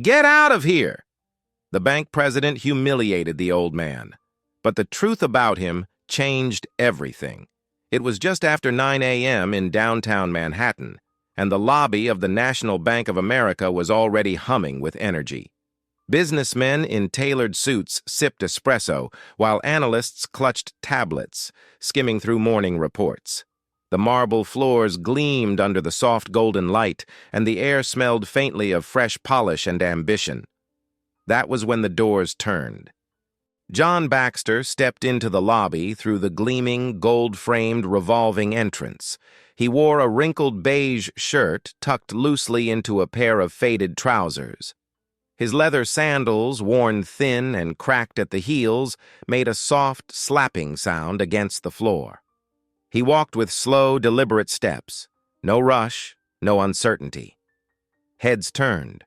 "Get out of here!" The bank president humiliated the old man. But the truth about him changed everything. It was just after 9 a.m. in downtown Manhattan, and the lobby of the National Bank of America was already humming with energy. Businessmen in tailored suits sipped espresso, while analysts clutched tablets, skimming through morning reports. The marble floors gleamed under the soft golden light, and the air smelled faintly of fresh polish and ambition. That was when the doors turned. John Baxter stepped into the lobby through the gleaming, gold-framed revolving entrance. He wore a wrinkled beige shirt tucked loosely into a pair of faded trousers. His leather sandals, worn thin and cracked at the heels, made a soft, slapping sound against the floor. He walked with slow, deliberate steps. No rush, no uncertainty. Heads turned.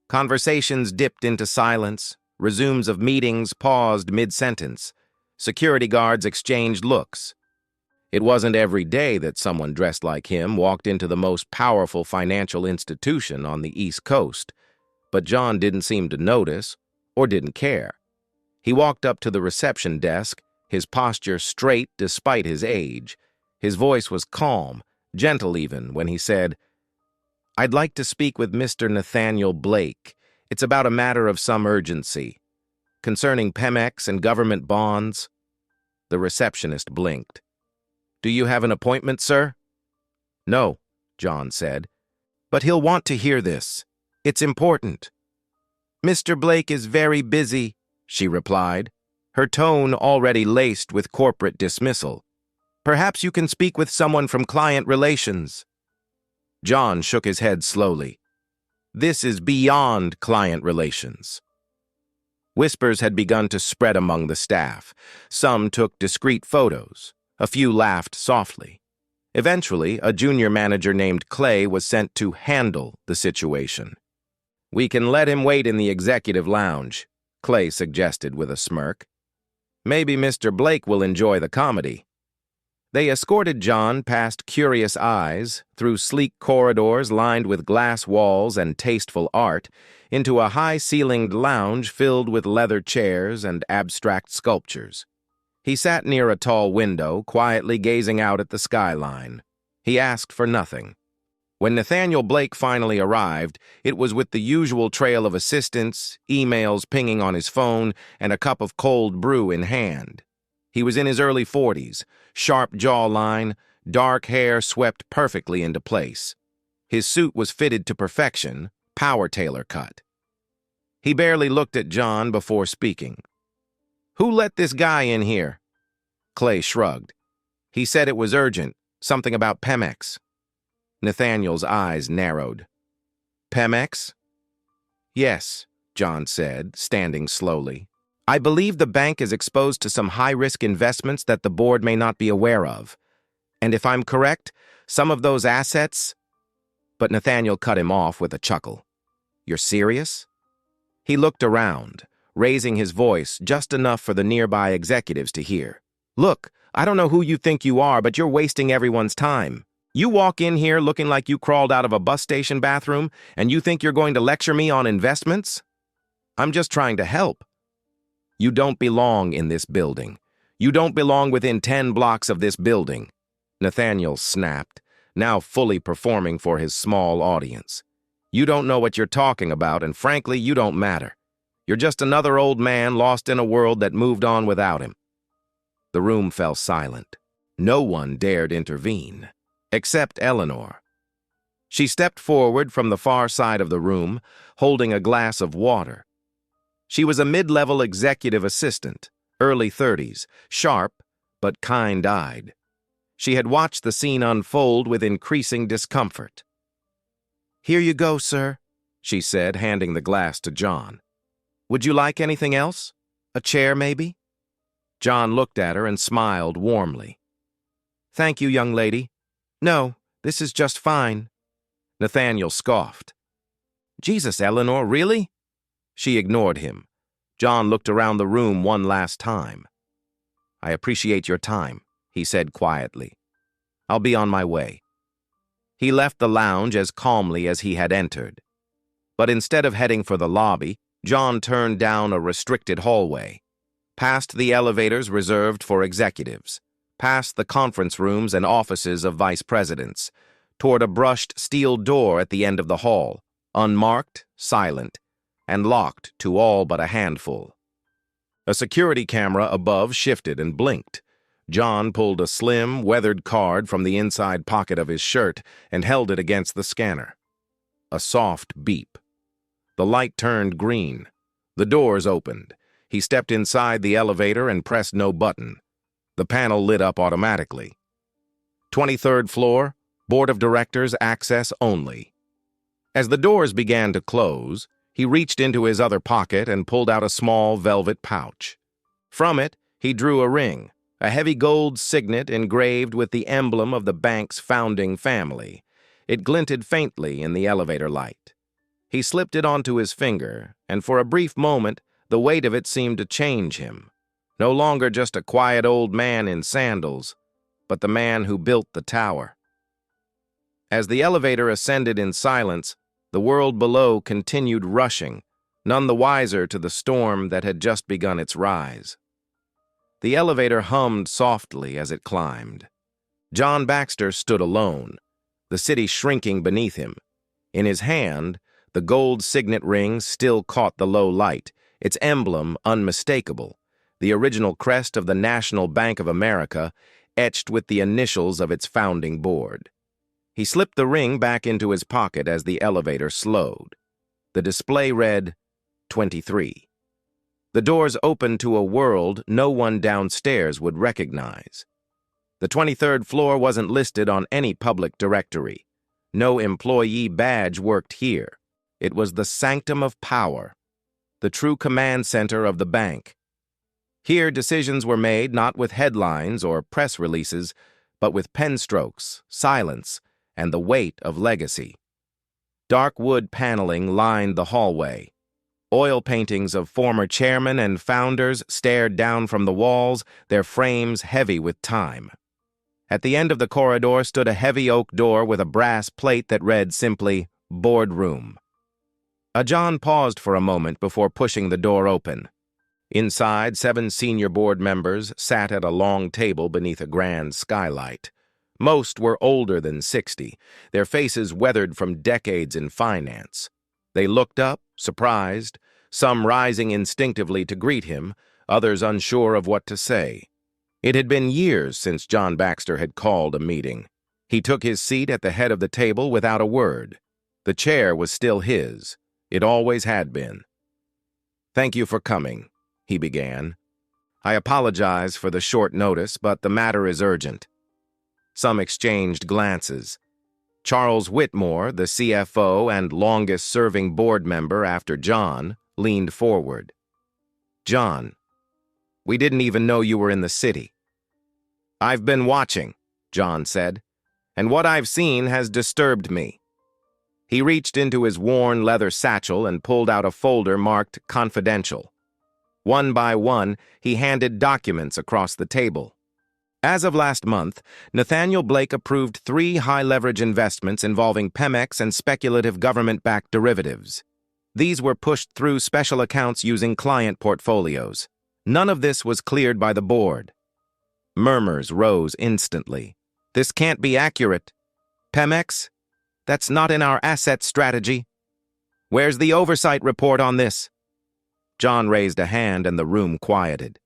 Conversations dipped into silence. Resumes of meetings paused mid-sentence. Security guards exchanged looks. It wasn't every day that someone dressed like him walked into the most powerful financial institution on the East Coast, but John didn't seem to notice or didn't care. He walked up to the reception desk, his posture straight despite his age. His voice was calm, gentle even, when he said, "I'd like to speak with Mr. Nathaniel Blake. It's about a matter of some urgency. Concerning Pemex and government bonds." The receptionist blinked. "Do you have an appointment, sir?" "No," John said. "But he'll want to hear this. It's important." "Mr. Blake is very busy," she replied, her tone already laced with corporate dismissal. "Perhaps you can speak with someone from client relations." John shook his head slowly. "This is beyond client relations." Whispers had begun to spread among the staff. Some took discreet photos. A few laughed softly. Eventually, a junior manager named Clay was sent to handle the situation. "We can let him wait in the executive lounge," Clay suggested with a smirk. "Maybe Mr. Blake will enjoy the comedy." They escorted John past curious eyes, through sleek corridors lined with glass walls and tasteful art, into a high-ceilinged lounge filled with leather chairs and abstract sculptures. He sat near a tall window, quietly gazing out at the skyline. He asked for nothing. When Nathaniel Blake finally arrived, it was with the usual trail of assistants, emails pinging on his phone, and a cup of cold brew in hand. He was in his early 40s, sharp jawline, dark hair swept perfectly into place. His suit was fitted to perfection, power tailor cut. He barely looked at John before speaking. "Who let this guy in here?" Clay shrugged. "He said it was urgent, something about Pemex." Nathaniel's eyes narrowed. "Pemex?" "Yes," John said, standing slowly. "I believe the bank is exposed to some high-risk investments that the board may not be aware of. And if I'm correct, some of those assets—" But Nathaniel cut him off with a chuckle. "You're serious?" He looked around, raising his voice just enough for the nearby executives to hear. "Look, I don't know who you think you are, but you're wasting everyone's time. You walk in here looking like you crawled out of a bus station bathroom, and you think you're going to lecture me on investments? I'm just trying to help. You don't belong in this building. You don't belong within 10 blocks of this building," Nathaniel snapped, now fully performing for his small audience. "You don't know what you're talking about, and frankly, you don't matter. You're just another old man lost in a world that moved on without him." The room fell silent. No one dared intervene, except Eleanor. She stepped forward from the far side of the room, holding a glass of water. She was a mid-level executive assistant, early 30s, sharp but kind-eyed. She had watched the scene unfold with increasing discomfort. "Here you go, sir," she said, handing the glass to John. "Would you like anything else? A chair, maybe?" John looked at her and smiled warmly. "Thank you, young lady. No, this is just fine." Nathaniel scoffed. "Jesus, Eleanor, really?" She ignored him. John looked around the room one last time. "I appreciate your time," he said quietly. "I'll be on my way." He left the lounge as calmly as he had entered. But instead of heading for the lobby, John turned down a restricted hallway, past the elevators reserved for executives, past the conference rooms and offices of vice presidents, toward a brushed steel door at the end of the hall, unmarked, silent, and locked to all but a handful. A security camera above shifted and blinked. John pulled a slim, weathered card from the inside pocket of his shirt and held it against the scanner. A soft beep. The light turned green. The doors opened. He stepped inside the elevator and pressed no button. The panel lit up automatically. 23rd floor, Board of Directors access only. As the doors began to close, he reached into his other pocket and pulled out a small velvet pouch. From it, he drew a ring, a heavy gold signet engraved with the emblem of the bank's founding family. It glinted faintly in the elevator light. He slipped it onto his finger, and for a brief moment, the weight of it seemed to change him. No longer just a quiet old man in sandals, but the man who built the tower. As the elevator ascended in silence, the world below continued rushing, none the wiser to the storm that had just begun its rise. The elevator hummed softly as it climbed. John Baxter stood alone, the city shrinking beneath him. In his hand, the gold signet ring still caught the low light, its emblem unmistakable, the original crest of the National Bank of America, etched with the initials of its founding board. He slipped the ring back into his pocket as the elevator slowed. The display read, 23. The doors opened to a world no one downstairs would recognize. The 23rd floor wasn't listed on any public directory. No employee badge worked here. It was the sanctum of power, the true command center of the bank. Here, decisions were made not with headlines or press releases, but with pen strokes, silence, and the weight of legacy. Dark wood paneling lined the hallway. Oil paintings of former chairmen and founders stared down from the walls, their frames heavy with time. At the end of the corridor stood a heavy oak door with a brass plate that read simply, Boardroom. John paused for a moment before pushing the door open. Inside, 7 senior board members sat at a long table beneath a grand skylight. Most were older than 60, their faces weathered from decades in finance. They looked up, surprised, some rising instinctively to greet him, others unsure of what to say. It had been years since John Baxter had called a meeting. He took his seat at the head of the table without a word. The chair was still his. It always had been. "Thank you for coming," he began. "I apologize for the short notice, but the matter is urgent." Some exchanged glances. Charles Whitmore, the CFO and longest-serving board member after John, leaned forward. "John, we didn't even know you were in the city." "I've been watching," John said, "and what I've seen has disturbed me." He reached into his worn leather satchel and pulled out a folder marked Confidential. One by one, he handed documents across the table. As of last month, Nathaniel Blake approved 3 high-leverage investments involving Pemex and speculative government-backed derivatives. These were pushed through special accounts using client portfolios. None of this was cleared by the board. Murmurs rose instantly. "This can't be accurate. Pemex? That's not in our asset strategy. Where's the oversight report on this?" John raised a hand and the room quieted.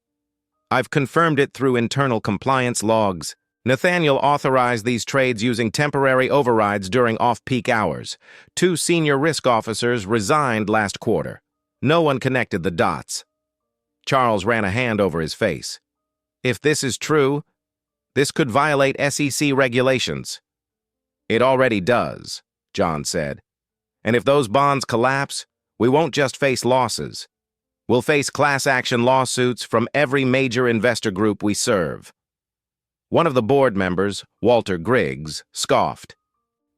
"I've confirmed it through internal compliance logs. Nathaniel authorized these trades using temporary overrides during off-peak hours. 2 senior risk officers resigned last quarter. No one connected the dots." Charles ran a hand over his face. "If this is true, this could violate SEC regulations." "It already does," John said. "And if those bonds collapse, we won't just face losses. We'll face class action lawsuits from every major investor group we serve." One of the board members, Walter Griggs, scoffed.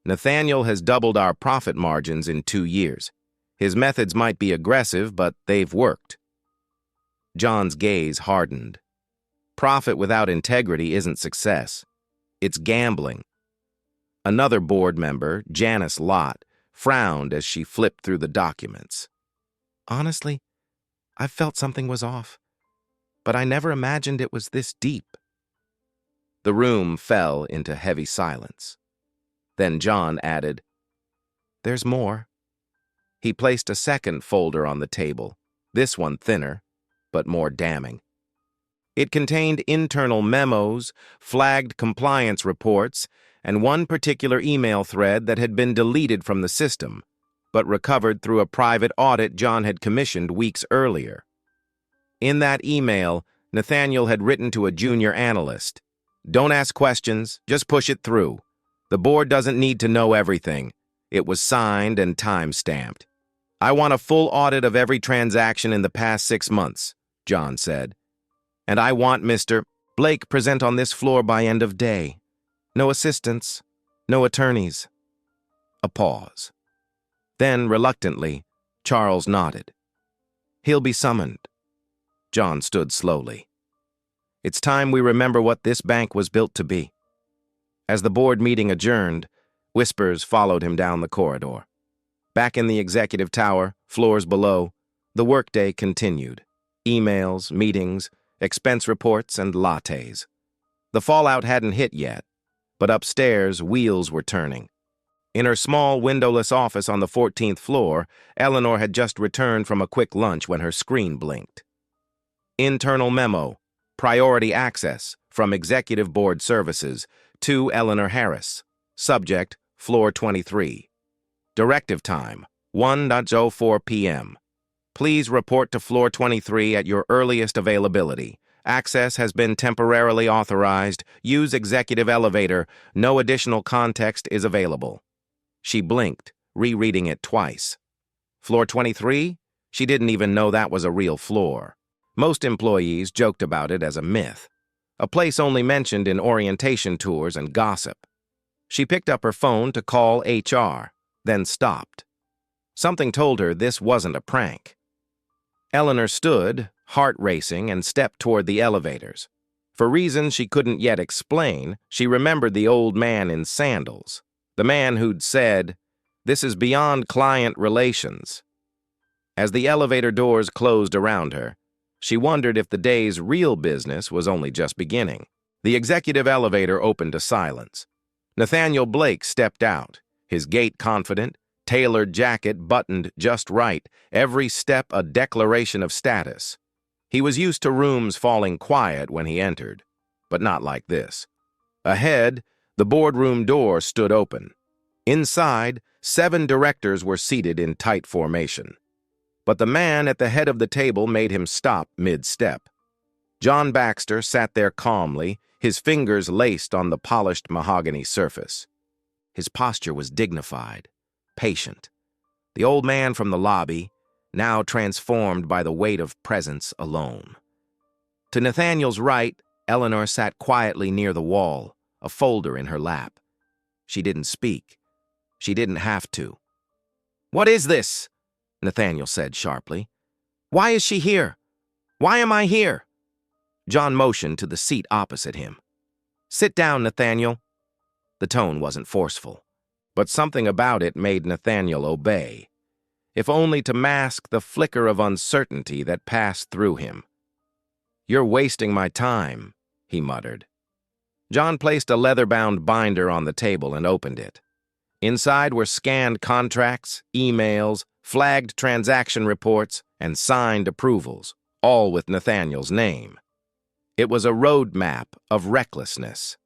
"Nathaniel has doubled our profit margins in 2 years. His methods might be aggressive, but they've worked." John's gaze hardened. Profit without integrity isn't success. It's gambling. Another board member, Janice Lott, frowned as she flipped through the documents. Honestly, I felt something was off, but I never imagined it was this deep. The room fell into heavy silence. Then John added, "There's more." He placed a second folder on the table, this one thinner, but more damning. It contained internal memos, flagged compliance reports, and one particular email thread that had been deleted from the system, but recovered through a private audit John had commissioned weeks earlier. In that email, Nathaniel had written to a junior analyst, "Don't ask questions, just push it through. The board doesn't need to know everything." It was signed and time-stamped. "I want a full audit of every transaction in the past 6 months," John said. "And I want Mr. Blake present on this floor by end of day. No assistants, no attorneys." A pause. Then, reluctantly, Charles nodded. "He'll be summoned." John stood slowly. "It's time we remember what this bank was built to be." As the board meeting adjourned, whispers followed him down the corridor. Back in the executive tower, floors below, the workday continued. Emails, meetings, expense reports, and lattes. The fallout hadn't hit yet, but upstairs, wheels were turning. In her small, windowless office on the 14th floor, Eleanor had just returned from a quick lunch when her screen blinked. Internal memo, priority access, from Executive Board Services, to Eleanor Harris. Subject, floor 23. Directive time, 1:04 p.m. Please report to floor 23 at your earliest availability. Access has been temporarily authorized. Use executive elevator. No additional context is available. She blinked, rereading it twice. Floor 23? She didn't even know that was a real floor. Most employees joked about it as a myth, a place only mentioned in orientation tours and gossip. She picked up her phone to call HR, then stopped. Something told her this wasn't a prank. Eleanor stood, heart racing, and stepped toward the elevators. For reasons she couldn't yet explain, she remembered the old man in sandals, the man who'd said, "This is beyond client relations." As the elevator doors closed around her, she wondered if the day's real business was only just beginning. The executive elevator opened to silence. Nathaniel Blake stepped out, his gait confident, tailored jacket buttoned just right, every step a declaration of status. He was used to rooms falling quiet when he entered, but not like this. Ahead, the boardroom door stood open. Inside, 7 directors were seated in tight formation. But the man at the head of the table made him stop mid-step. John Baxter sat there calmly, his fingers laced on the polished mahogany surface. His posture was dignified, patient. The old man from the lobby, now transformed by the weight of presence alone. To Nathaniel's right, Eleanor sat quietly near the wall, a folder in her lap. She didn't speak. She didn't have to. "What is this?" Nathaniel said sharply. "Why is she here? Why am I here?" John motioned to the seat opposite him. "Sit down, Nathaniel." The tone wasn't forceful, but something about it made Nathaniel obey, if only to mask the flicker of uncertainty that passed through him. "You're wasting my time," he muttered. John placed a leather-bound binder on the table and opened it. Inside were scanned contracts, emails, flagged transaction reports, and signed approvals, all with Nathaniel's name. It was a roadmap of recklessness.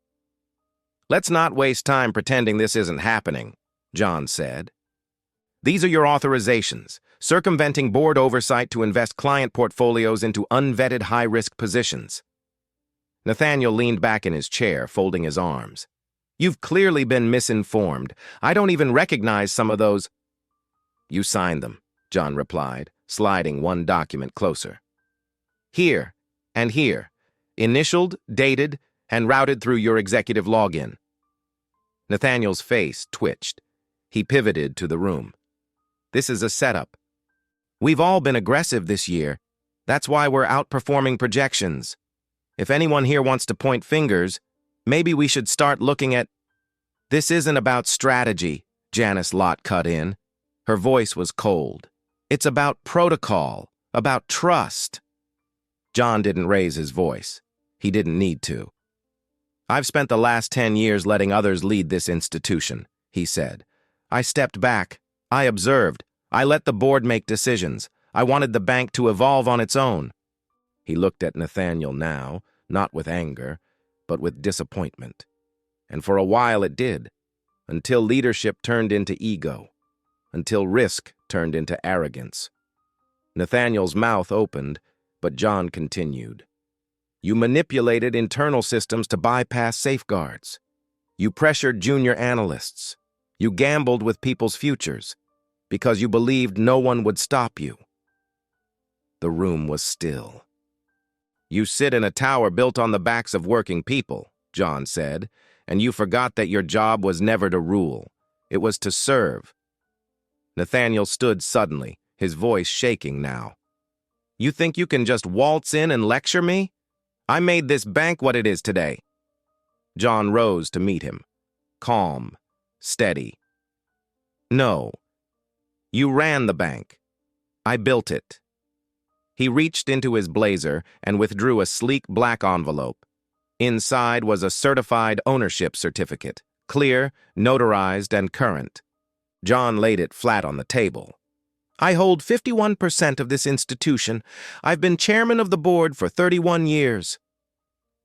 "Let's not waste time pretending this isn't happening," John said. "These are your authorizations, circumventing board oversight to invest client portfolios into unvetted high-risk positions." Nathaniel leaned back in his chair, folding his arms. "You've clearly been misinformed. I don't even recognize some of those." "You signed them," John replied, sliding one document closer. "Here and here, initialed, dated, and routed through your executive login." Nathaniel's face twitched. He pivoted to the room. "This is a setup. We've all been aggressive this year. That's why we're outperforming projections. If anyone here wants to point fingers, maybe we should start looking at—" "This isn't about strategy," Janice Lott cut in. Her voice was cold. "It's about protocol, about trust." John didn't raise his voice. He didn't need to. "I've spent the last 10 years letting others lead this institution," he said. "I stepped back. I observed. I let the board make decisions. I wanted the bank to evolve on its own." He looked at Nathaniel now, not with anger, but with disappointment. And for a while it did, until leadership turned into ego, until risk turned into arrogance. Nathaniel's mouth opened, but John continued. "You manipulated internal systems to bypass safeguards. You pressured junior analysts. You gambled with people's futures because you believed no one would stop you." The room was still. "You sit in a tower built on the backs of working people," John said, "and you forgot that your job was never to rule. It was to serve." Nathaniel stood suddenly, his voice shaking now. "You think you can just waltz in and lecture me? I made this bank what it is today." John rose to meet him, calm, steady. "No. You ran the bank. I built it." He reached into his blazer and withdrew a sleek black envelope. Inside was a certified ownership certificate, clear, notarized, and current. John laid it flat on the table. "I hold 51% of this institution. I've been chairman of the board for 31 years.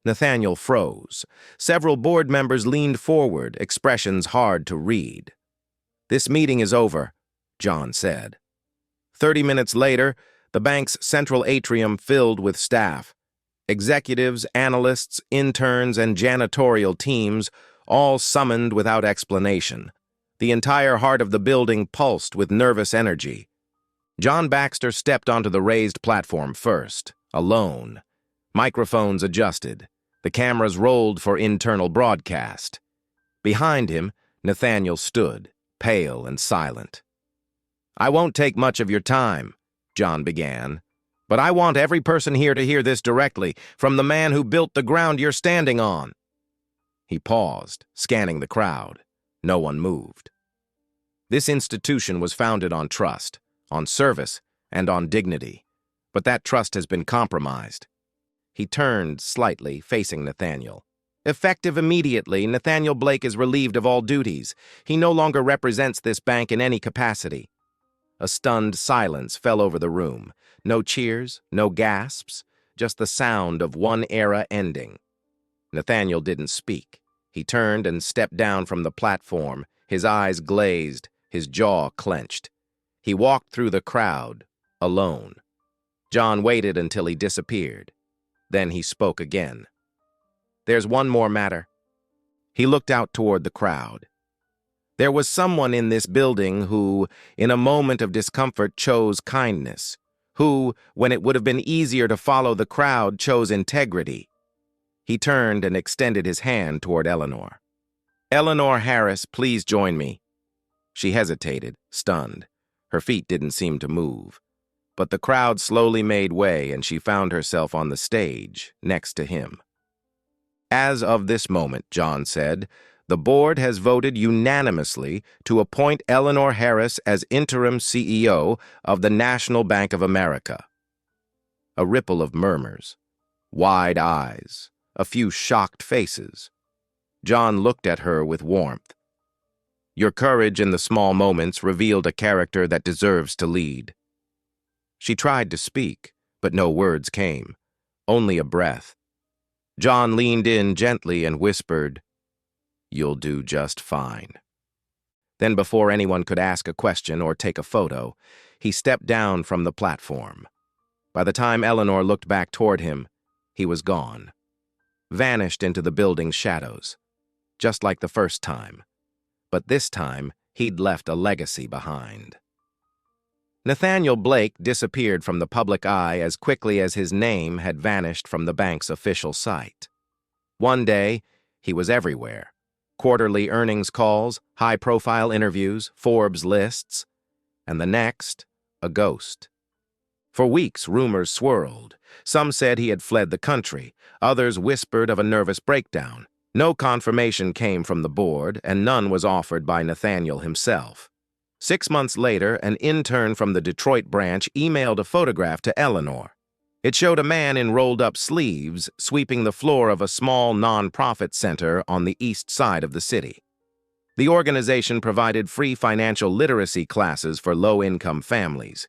Nathaniel froze. Several board members leaned forward, expressions hard to read. "This meeting is over," John said. 30 minutes later, the bank's central atrium filled with staff. Executives, analysts, interns, and janitorial teams, all summoned without explanation. The entire heart of the building pulsed with nervous energy. John Baxter stepped onto the raised platform first, alone. Microphones adjusted. The cameras rolled for internal broadcast. Behind him, Nathaniel stood, pale and silent. "I won't take much of your time," John began, "but I want every person here to hear this directly from the man who built the ground you're standing on." He paused, scanning the crowd. No one moved. "This institution was founded on trust, on service, and on dignity, but that trust has been compromised." He turned slightly, facing Nathaniel. "Effective immediately, Nathaniel Blake is relieved of all duties. He no longer represents this bank in any capacity." A stunned silence fell over the room. No cheers, no gasps, just the sound of one era ending. Nathaniel didn't speak. He turned and stepped down from the platform, his eyes glazed, his jaw clenched. He walked through the crowd, alone. John waited until he disappeared. Then he spoke again. "There's one more matter." He looked out toward the crowd. "There was someone in this building who, in a moment of discomfort, chose kindness, who, when it would have been easier to follow the crowd, chose integrity." He turned and extended his hand toward Eleanor. "Eleanor Harris, please join me." She hesitated, stunned. Her feet didn't seem to move. But the crowd slowly made way, and she found herself on the stage, next to him. "As of this moment," John said, "the board has voted unanimously to appoint Eleanor Harris as interim CEO of the National Bank of America." A ripple of murmurs, wide eyes, a few shocked faces. John looked at her with warmth. "Your courage in the small moments revealed a character that deserves to lead." She tried to speak, but no words came, only a breath. John leaned in gently and whispered, "You'll do just fine." Then, before anyone could ask a question or take a photo, he stepped down from the platform. By the time Eleanor looked back toward him, he was gone, vanished into the building's shadows, just like the first time. But this time, he'd left a legacy behind. Nathaniel Blake disappeared from the public eye as quickly as his name had vanished from the bank's official site. One day, he was everywhere. Quarterly earnings calls, high-profile interviews, Forbes lists, and the next, a ghost. For weeks, rumors swirled. Some said he had fled the country. Others whispered of a nervous breakdown. No confirmation came from the board, and none was offered by Nathaniel himself. 6 months later, an intern from the Detroit branch emailed a photograph to Eleanor. It showed a man in rolled-up sleeves sweeping the floor of a small non-profit center on the east side of the city. The organization provided free financial literacy classes for low-income families.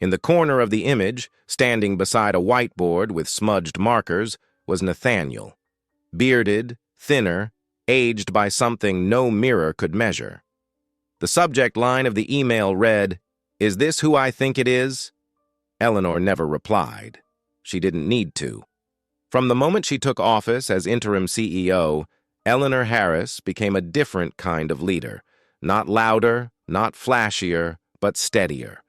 In the corner of the image, standing beside a whiteboard with smudged markers, was Nathaniel. Bearded, thinner, aged by something no mirror could measure. The subject line of the email read, "Is this who I think it is?" Eleanor never replied. She didn't need to. From the moment she took office as interim CEO, Eleanor Harris became a different kind of leader. Not louder, not flashier, but steadier.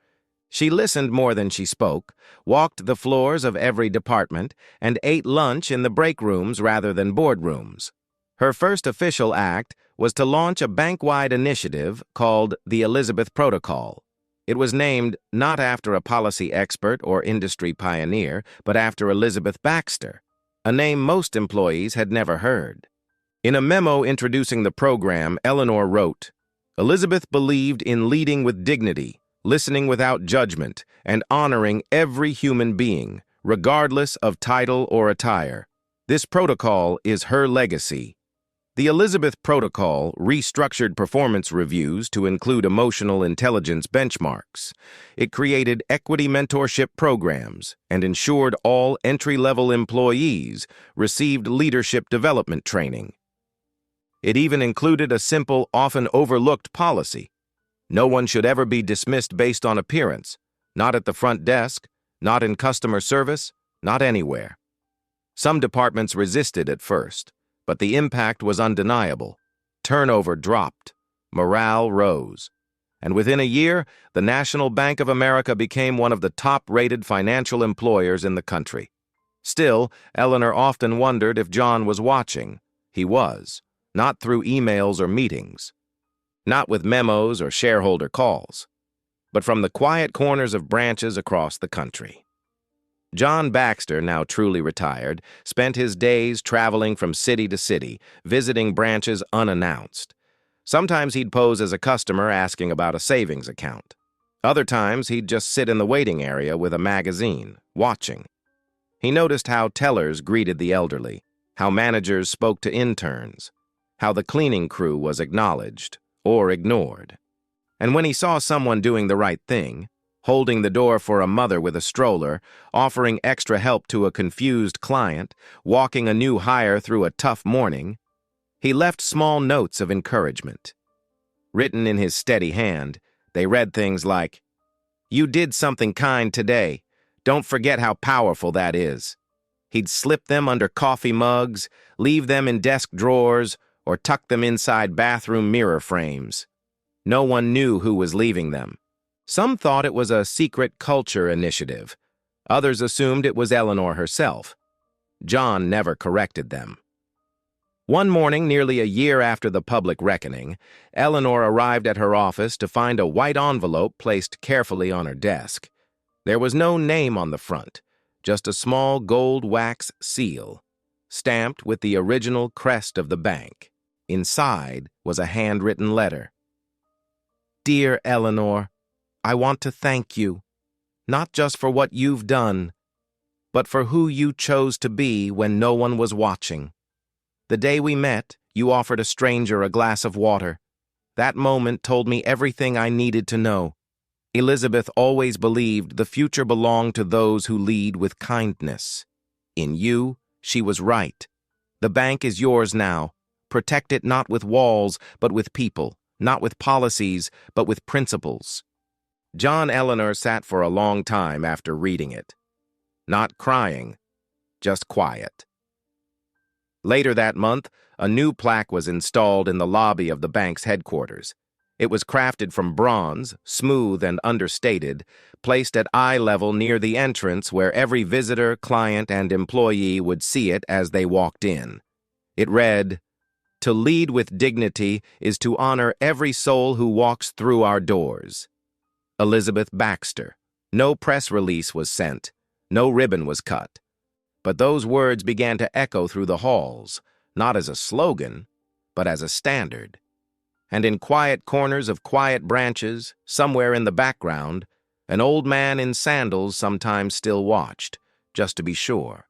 She listened more than she spoke, walked the floors of every department, and ate lunch in the break rooms rather than boardrooms. Her first official act was to launch a bank-wide initiative called the Elizabeth Protocol. It was named not after a policy expert or industry pioneer, but after Elizabeth Baxter, a name most employees had never heard. In a memo introducing the program, Eleanor wrote, "Elizabeth believed in leading with dignity, listening without judgment, and honoring every human being, regardless of title or attire. This protocol is her legacy." The Elizabeth Protocol restructured performance reviews to include emotional intelligence benchmarks. It created equity mentorship programs and ensured all entry-level employees received leadership development training. It even included a simple, often overlooked policy. No one should ever be dismissed based on appearance, not at the front desk, not in customer service, not anywhere. Some departments resisted at first, but the impact was undeniable. Turnover dropped, morale rose, and within a year, the National Bank of America became one of the top-rated financial employers in the country. Still, Eleanor often wondered if John was watching. He was, not through emails or meetings, not with memos or shareholder calls, but from the quiet corners of branches across the country. John Baxter, now truly retired, spent his days traveling from city to city, visiting branches unannounced. Sometimes he'd pose as a customer asking about a savings account. Other times he'd just sit in the waiting area with a magazine, watching. He noticed how tellers greeted the elderly, how managers spoke to interns, how the cleaning crew was acknowledged or ignored. And when he saw someone doing the right thing, holding the door for a mother with a stroller, offering extra help to a confused client, walking a new hire through a tough morning, he left small notes of encouragement. Written in his steady hand, they read things like, "You did something kind today. Don't forget how powerful that is." He'd slip them under coffee mugs, leave them in desk drawers, or tuck them inside bathroom mirror frames. No one knew who was leaving them. Some thought it was a secret culture initiative. Others assumed it was Eleanor herself. John never corrected them. One morning, nearly a year after the public reckoning, Eleanor arrived at her office to find a white envelope placed carefully on her desk. There was no name on the front, just a small gold wax seal, stamped with the original crest of the bank. Inside was a handwritten letter. "Dear Eleanor, I want to thank you, not just for what you've done, but for who you chose to be when no one was watching. The day we met, you offered a stranger a glass of water. That moment told me everything I needed to know. Elizabeth always believed the future belonged to those who lead with kindness. In you, she was right. The bank is yours now. Protect it not with walls, but with people, not with policies, but with principles." John Eleanor sat for a long time after reading it. Not crying, just quiet. Later that month, a new plaque was installed in the lobby of the bank's headquarters. It was crafted from bronze, smooth and understated, placed at eye level near the entrance where every visitor, client, and employee would see it as they walked in. It read, "To lead with dignity is to honor every soul who walks through our doors. Elizabeth Baxter." No press release was sent. No ribbon was cut. But those words began to echo through the halls, not as a slogan, but as a standard. and in quiet corners of quiet branches, somewhere in the background, an old man in sandals sometimes still watched, just to be sure.